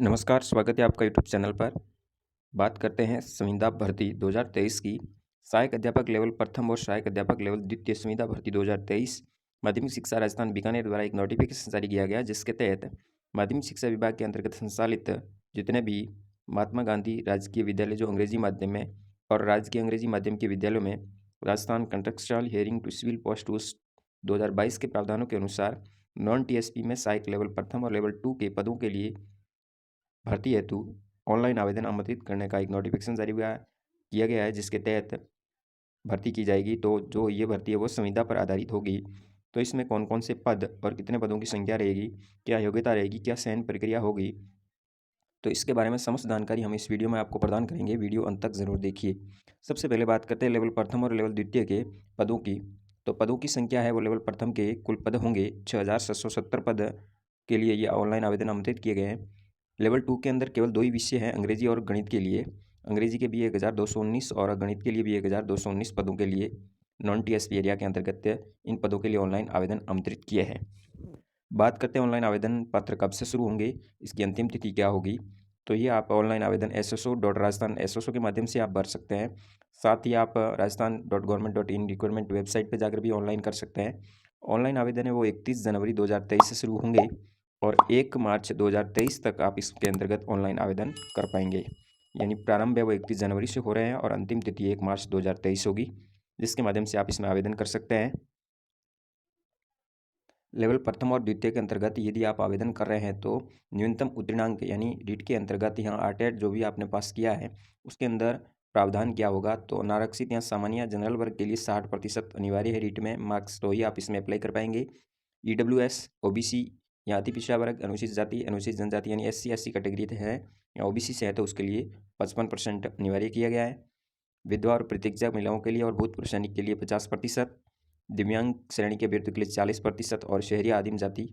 नमस्कार, स्वागत है आपका यूट्यूब चैनल पर। बात करते हैं संविदा भर्ती 2023 की। सहायक अध्यापक लेवल प्रथम और सहायक अध्यापक लेवल द्वितीय संविदा भर्ती 2023 माध्यमिक शिक्षा राजस्थान बीकानेर द्वारा एक नोटिफिकेशन जारी किया गया, जिसके तहत माध्यमिक शिक्षा विभाग के अंतर्गत संचालित जितने भी महात्मा गांधी राजकीय विद्यालय जो अंग्रेजी माध्यम में और राजकीय अंग्रेजी माध्यम के विद्यालयों में Rajasthan contractual hiring to civil post 2022 के प्रावधानों के अनुसार नॉन टीएसपी में सहायक लेवल प्रथम और लेवल 2 के पदों के लिए भर्ती हेतु ऑनलाइन आवेदन आमंत्रित करने का एक नोटिफिकेशन जारी किया गया है, जिसके तहत भर्ती की जाएगी। तो जो ये भर्ती है वो संविदा पर आधारित होगी। तो इसमें कौन कौन से पद और कितने पदों की संख्या रहेगी, क्या योग्यता रहेगी, क्या चयन प्रक्रिया होगी, तो इसके बारे में समस्त जानकारी हम इस वीडियो में आपको प्रदान करेंगे। वीडियो अंत तक ज़रूर देखिए। सबसे पहले बात करते हैं लेवल प्रथम और लेवल द्वितीय के पदों की। तो पदों की संख्या है वो लेवल प्रथम के कुल पद होंगे 6770 पद के लिए ये ऑनलाइन आवेदन आमंत्रित किए गए हैं। लेवल 2 के अंदर केवल 2 ही विषय हैं, अंग्रेजी और गणित के लिए। अंग्रेजी के भी 1219 और गणित के लिए भी 1219 पदों के लिए नॉन टीएसपी एरिया के अंतर्गत इन पदों के लिए ऑनलाइन आवेदन आमंत्रित किए हैं। बात करते हैं ऑनलाइन आवेदन पत्र कब से शुरू होंगे, इसकी अंतिम तिथि क्या होगी। तो ये आप ऑनलाइन आवेदन SSO.Rajasthan SSO के माध्यम से आप भर सकते हैं। साथ ही आप rajasthan.government.in रिक्वायरमेंट वेबसाइट पर जाकर भी ऑनलाइन कर सकते हैं। ऑनलाइन आवेदन है वो 31 जनवरी 2023 से शुरू होंगे और 1 मार्च 2023 तक आप इसके अंतर्गत ऑनलाइन आवेदन कर पाएंगे। यानी प्रारंभ है वो 31 जनवरी से हो रहे हैं और अंतिम तिथि 1 मार्च 2023 होगी, जिसके माध्यम से आप इसमें आवेदन कर सकते हैं। लेवल प्रथम और द्वितीय के अंतर्गत यदि आप आवेदन कर रहे हैं तो न्यूनतम उत्तीर्णांक यानी रीट के अंतर्गत यहाँ आरटेट जो भी आपने पास किया है उसके अंदर प्रावधान क्या होगा। तो अनारक्षित या सामान्य जनरल वर्ग के लिए 60% अनिवार्य है रीट में मार्क्स, तो ही आप इसमें अप्लाई कर पाएंगे। EWS OBC या अति पिछड़ा वर्ग, अनुसूचित जाति, अनुसूचित जनजाति यानी SC/SC कैटेगरी है या OBC से है तो उसके लिए 55% अनिवार्य किया गया है। विधवा और परित्यक्ता महिलाओं के लिए और भूतपूर्व सैनिक के लिए 50%, दिव्यांग श्रेणी के अभ्यर्थियों के लिए 40% और शहरी आदिम जाति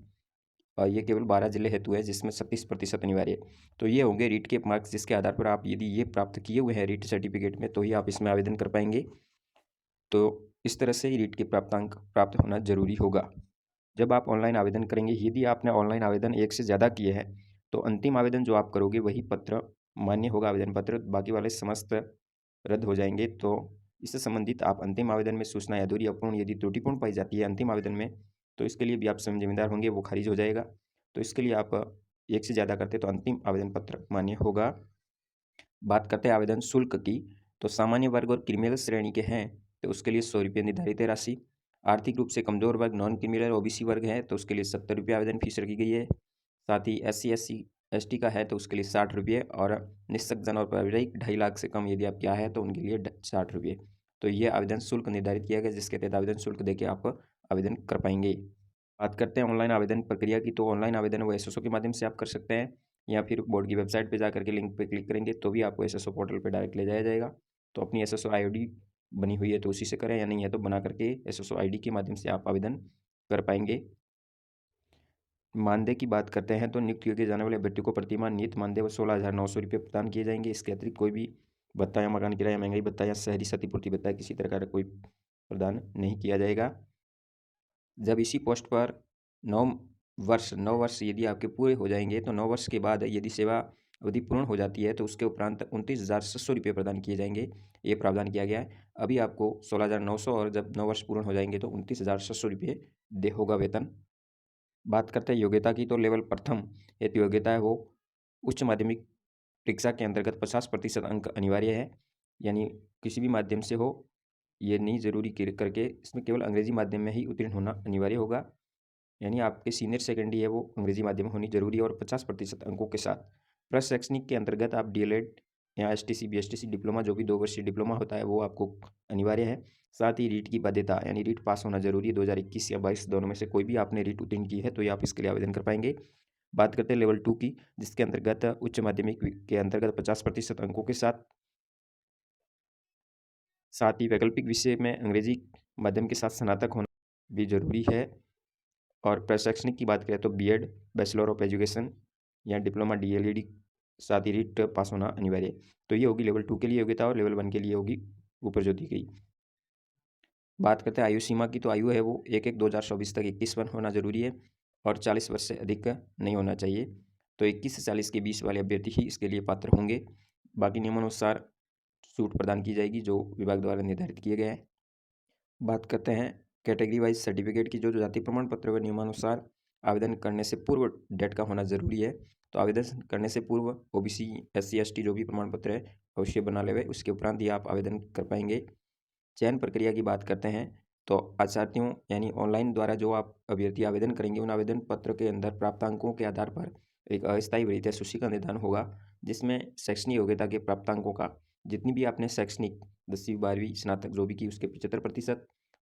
ये केवल 12 जिले हेतु है जिसमें 36% अनिवार्य है। तो ये होंगे रीट के मार्क्स, जिसके आधार पर आप यदि ये प्राप्त किए हुए हैं रीट सर्टिफिकेट में तो ही आप इसमें आवेदन कर पाएंगे। तो इस तरह से रीट के प्राप्तांक प्राप्त होना जरूरी होगा जब आप ऑनलाइन आवेदन करेंगे। यदि आपने ऑनलाइन आवेदन एक से ज़्यादा किए हैं तो अंतिम आवेदन जो आप करोगे वही पत्र मान्य होगा, आवेदन पत्र, बाकी वाले समस्त रद्द हो जाएंगे। तो इससे संबंधित आप अंतिम आवेदन में सूचना अधूरी, अपूर्ण, यदि त्रुटिपूर्ण पाई जाती है अंतिम आवेदन में तो इसके लिए भी आप स्वयं जिम्मेदार होंगे, वो खारिज हो जाएगा। तो इसके लिए आप एक से ज़्यादा करते तो अंतिम आवेदन पत्र मान्य होगा। बात करते हैं आवेदन शुल्क की। तो सामान्य वर्ग और क्रिमिनल श्रेणी के हैं तो उसके लिए 100 रुपये निर्धारित है राशि। आर्थिक रूप से कमजोर वर्ग, नॉन क्रिमिनल OBC वर्ग है तो उसके लिए 70 रुपये आवेदन फीस रखी गई है। साथ ही SC/ST का है तो उसके लिए 60 रुपये और निःशक्त जन और पारिवारिक 2.5 लाख से कम यदि आप क्या है तो उनके लिए 60 रुपये। तो ये आवेदन शुल्क निर्धारित किया गया जिसके तहत आवेदन शुल्क देके आप आवेदन कर पाएंगे। बात करते हैं ऑनलाइन आवेदन प्रक्रिया की। तो ऑनलाइन आवेदन वो SSO के माध्यम से आप कर सकते हैं या फिर बोर्ड की वेबसाइट पे जाकर के लिंक पे क्लिक करेंगे तो भी आपको SSO पोर्टल पे डायरेक्ट ले जाया जाएगा। तो अपनी SSO ID बनी हुई है तो उसी से करें, या नहीं है तो बना करके SSO ID के माध्यम से आप आवेदन कर पाएंगे। मानदेय की बात करते हैं तो नियुक्त किए जाने वाले अभ्यर्थी को प्रतिमाह नियत मानदेय व 16,900 रुपये प्रदान किए जाएंगे। इसके अतिरिक्त कोई भी भत्ता या मकान किराया, महंगाई भत्ता या शहरी क्षतिपूर्ति भत्ता किसी तरह का कोई प्रदान नहीं किया जाएगा। जब इसी पोस्ट पर 9 वर्ष यदि आपके पूरे हो जाएंगे तो 9 वर्ष के बाद यदि सेवा अवधि पूर्ण हो जाती है तो उसके उपरांत 29,700 रुपये प्रदान किए जाएंगे। ये प्रावधान किया गया है। अभी आपको 16,900 और जब 9 वर्ष पूर्ण हो जाएंगे तो 29,700 रुपये दे होगा वेतन। बात करते हैं योग्यता की। तो लेवल प्रथम हेतु योग्यता है वो उच्च माध्यमिक परीक्षा के अंतर्गत 50% अंक अनिवार्य है, यानी किसी भी माध्यम से हो, ये नहीं जरूरी करके इसमें केवल अंग्रेजी माध्यम में ही उत्तीर्ण होना अनिवार्य होगा। यानी आपके सीनियर सेकेंडरी है वो अंग्रेजी माध्यम में होनी जरूरी है और 50% अंकों के साथ। प्रशैक्षणिक के अंतर्गत आप DLED या STC BSTC डिप्लोमा जो भी 2 वर्षीय डिप्लोमा होता है वो आपको अनिवार्य है। साथ ही रीट की बाध्यता यानी रीट पास होना जरूरी है। 2021 या 22 दोनों में से कोई भी आपने रीट उत्तीर्ण की है तो ये आप इसके लिए आवेदन कर पाएंगे। बात करते हैं लेवल 2 की, जिसके अंतर्गत उच्च माध्यमिक के अंतर्गत 50% अंकों के साथ ही वैकल्पिक विषय में अंग्रेजी माध्यम के साथ स्नातक होना भी जरूरी है। और प्रशैक्षणिक की बात करें तो BEd बैचलर ऑफ एजुकेशन या डिप्लोमा DLED साथ ही रीट पास होना अनिवार्य है। तो ये होगी लेवल 2 के लिए योग्यता और लेवल 1 के लिए होगी ऊपर जो दी गई। बात करते हैं आयु सीमा की। तो आयु है वो 1/1/2024 तक 21 वर्ष होना जरूरी है और 40 वर्ष से अधिक नहीं होना चाहिए। तो 21 से 40 के बीच वाले अभ्यर्थी ही इसके लिए पात्र होंगे। बाकी नियमानुसार छूट प्रदान की जाएगी जो विभाग द्वारा निर्धारित किए गए हैं। बात करते हैं कैटेगरी वाइज सर्टिफिकेट की। जो जाति प्रमाण पत्र व नियमानुसार आवेदन करने से पूर्व डेट का होना जरूरी है। तो आवेदन करने से पूर्व ओबीसी, एससी, एसटी जो भी प्रमाण पत्र है अवश्य बना लेवे, उसके उपरांत ही आप आवेदन कर पाएंगे। चयन प्रक्रिया की बात करते हैं तो अभ्यर्थियों यानी ऑनलाइन द्वारा जो आप अभ्यर्थी आवेदन करेंगे, उन आवेदन पत्र के अंदर प्राप्तांकों के आधार पर एक अस्थायी वरीयता सूची का निर्धारण होगा, जिसमें शैक्षणिक योग्यता के प्राप्तांकों का जितनी भी आपने शैक्षणिक 10वीं 12वीं स्नातक जो भी की उसके 75%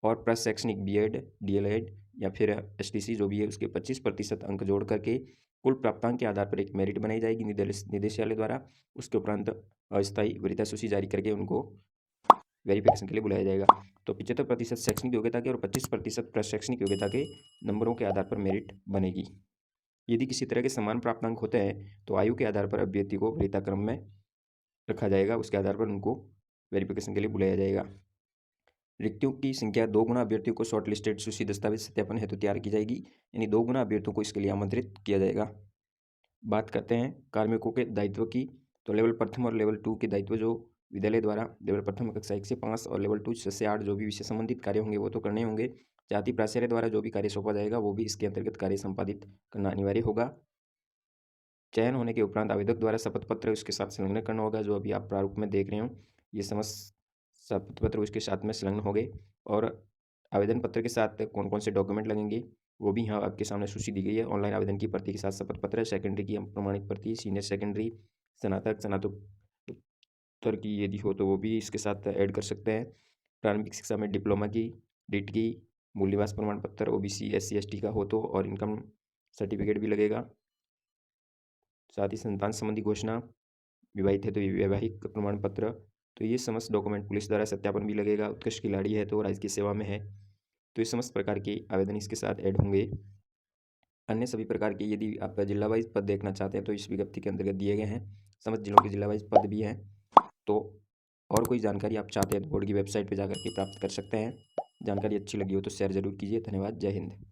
और प्लस शैक्षणिक बीएड, डीएलएड या फिर एसटीसी जो भी है उसके 25% अंक जोड़ करके कुल प्राप्तांक के आधार पर एक मेरिट बनाई जाएगी निदेशालय द्वारा। उसके उपरांत अस्थायी वरीयता सूची जारी करके उनको वेरिफिकेशन के लिए बुलाया जाएगा। तो 75% शैक्षणिक योग्यता के और 25% प्रशैक्षणिक योग्यता के नंबरों के आधार पर मेरिट बनेगी। यदि किसी तरह के समान प्राप्तांक होते हैं तो आयु के आधार पर अभ्यर्थी को वरीयता क्रम में रखा जाएगा, उसके आधार पर उनको वेरिफिकेशन के लिए बुलाया जाएगा। रिक्तियों की संख्या 2 गुना अभ्यर्थियों को शॉर्ट लिस्टेड सूची दस्तावेज सत्यापन हेतु तैयार की जाएगी, यानी 2 गुना अभ्यर्थियों को इसके लिए आमंत्रित किया जाएगा। बात करते हैं कार्मिकों के दायित्व की। तो लेवल प्रथम और लेवल 2 के दायित्व जो विद्यालय द्वारा लेवल प्रथम कक्षा 1 से 5 और लेवल 2 6 से 8 जो भी विषय संबंधित कार्य होंगे वो तो करने होंगे। जाति प्राचार्य द्वारा जो भी कार्य सौंपा जाएगा वो भी इसके अंतर्गत कार्य संपादित करना अनिवार्य होगा। चयन होने के उपरांत आवेदक द्वारा शपथ पत्र उसके साथ संलग्न करना होगा, जो अभी आप प्रारूप में देख रहे हो ये समस्त शपथ पत्र उसके साथ में संलग्न हो गए। और आवेदन पत्र के साथ कौन कौन से डॉक्यूमेंट लगेंगे वो भी यहाँ आपके सामने सूची दी गई है। ऑनलाइन आवेदन की प्रति के साथ शपथ पत्र, सेकेंडरी की प्रमाणित प्रति, सीनियर सेकेंडरी, स्नातकोत्तर की यदि हो तो वो भी इसके साथ ऐड कर सकते हैं। प्रारंभिक शिक्षा में डिप्लोमा की, डिट की, मूल निवास प्रमाण पत्र ओबीसी, एससी, एसटी का हो तो, और इनकम सर्टिफिकेट भी लगेगा। साथ ही संतान संबंधी घोषणा, विवाहित है तो वैवाहिक प्रमाण पत्र। तो ये समस्त डॉक्यूमेंट पुलिस द्वारा सत्यापन भी लगेगा। उत्कृष्ट खिलाड़ी है तो राज्य की सेवा में है तो ये समस्त प्रकार के आवेदन इसके साथ ऐड होंगे। अन्य सभी प्रकार के यदि आप जिला वाइज पद देखना चाहते हैं तो इस विज्ञप्ति के अंतर्गत दिए गए हैं। समस्त जिलों के जिला वाइज पद भी हैं। तो और कोई जानकारी आप चाहते हैं तो बोर्ड की वेबसाइट पर जाकर के प्राप्त कर सकते हैं। जानकारी अच्छी लगी हो तो शेयर जरूर कीजिए। धन्यवाद। जय हिंद।